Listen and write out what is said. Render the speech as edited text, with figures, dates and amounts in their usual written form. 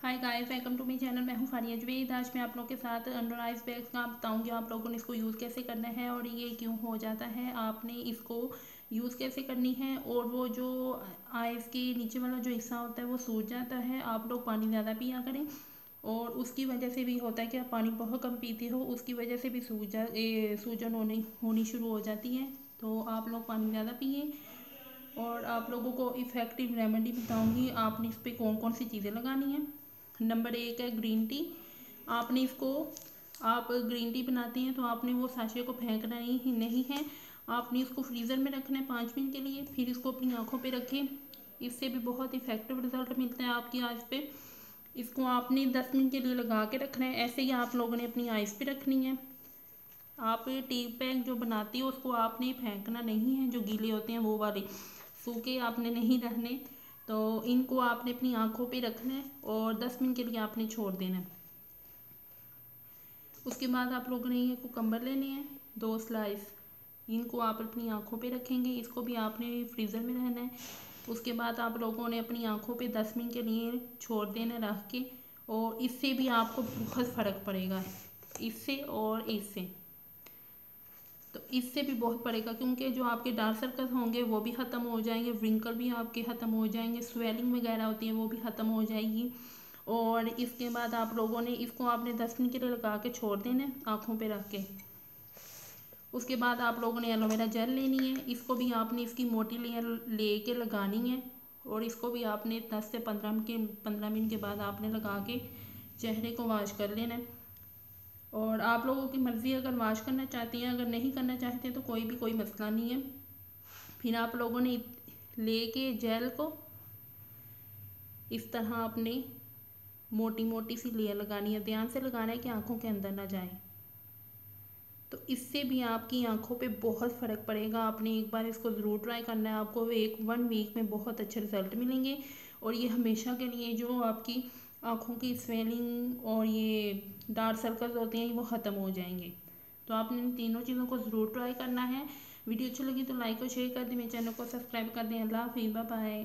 Hi guys, welcome to my channel. मैं हूं फारिया जुबैद। आज मैं आप लोगों के साथ अंडर आइज पैक्स का बताऊंगी आप लोगों ने इसको यूज़ कैसे करना है और ये क्यों हो जाता है, आपने इसको यूज़ कैसे करनी है। और वो जो आइज़ के नीचे वाला जो हिस्सा होता है वो सूज जाता है, आप लोग पानी ज़्यादा पिया करें। और उसकी वजह से भी होता है कि आप पानी बहुत कम पीते हो, उसकी वजह से भी सूजन होनी शुरू हो जाती है। तो आप लोग पानी ज़्यादा पिए। और आप लोगों को इफ़ेक्टिव रेमेडी बताऊंगी आपने इस पर कौन कौन सी चीज़ें लगानी है। नंबर 1 है ग्रीन टी। आपने इसको आप ग्रीन टी बनाते हैं तो आपने वो साशे को फेंकना नहीं है। आपने इसको फ्रीज़र में रखना है 5 मिनट के लिए, फिर इसको अपनी आँखों पे रखें। इससे भी बहुत इफेक्टिव रिजल्ट मिलता है आपकी आइज़ पे। इसको आपने 10 मिनट के लिए लगा के रखना है। ऐसे ही आप लोगों ने अपनी आइज़ पे रखनी है। आप टी पैक जो बनाती हो उसको आपने फेंकना नहीं है, जो गीले होते हैं वो वाले सूखे आपने नहीं रहने। तो इनको आपने अपनी आंखों पे रखना है और 10 मिनट के लिए आपने छोड़ देना है। उसके बाद आप लोगों ने ये कुकम्बर लेने हैं 2 स्लाइस, इनको आप अपनी आंखों पे रखेंगे। इसको भी आपने फ्रीज़र में रहना है। उसके बाद आप लोगों ने अपनी आंखों पे 10 मिनट के लिए छोड़ देना रख के। और इससे भी आपको बहुत फ़र्क पड़ेगा, इससे और इससे। तो इससे भी बहुत पड़ेगा, क्योंकि जो आपके डार्क सर्कल होंगे वो भी ख़त्म हो जाएंगे, व्रिंकल भी आपके ख़त्म हो जाएंगे, स्वेलिंग वगैरह होती है वो भी ख़त्म हो जाएगी। और इसके बाद आप लोगों ने इसको आपने 10 मिनट के लिए लगा के छोड़ देना है आँखों पे रख के। उसके बाद आप लोगों ने एलोवेरा जेल लेनी है। इसको भी आपने इसकी मोटी लेयर ले के लगानी है। और इसको भी आपने 10 से 15 मिनट के बाद आपने लगा के चेहरे को वॉश कर लेना है। और आप लोगों की मर्ज़ी, अगर वॉश करना चाहती हैं, अगर नहीं करना चाहते तो कोई मसला नहीं है। फिर आप लोगों ने लेके जेल को इस तरह अपने मोटी मोटी सी लेयर लगानी है। ध्यान से लगाना है कि आंखों के अंदर ना जाए। तो इससे भी आपकी आंखों पे बहुत फ़र्क पड़ेगा। आपने एक बार इसको ज़रूर ट्राई करना है, आपको 1 वीक में बहुत अच्छे रिजल्ट मिलेंगे। और ये हमेशा के लिए जो आपकी आँखों की स्वेलिंग और ये डार्क सर्कल्स होते हैं वो ख़त्म हो जाएंगे। तो आपने इन तीनों चीज़ों को ज़रूर ट्राई करना है। वीडियो अच्छी लगी तो लाइक और शेयर कर दें, मेरे चैनल को सब्सक्राइब कर दें। अल्लाह हाफ़िज़, बाय बाय।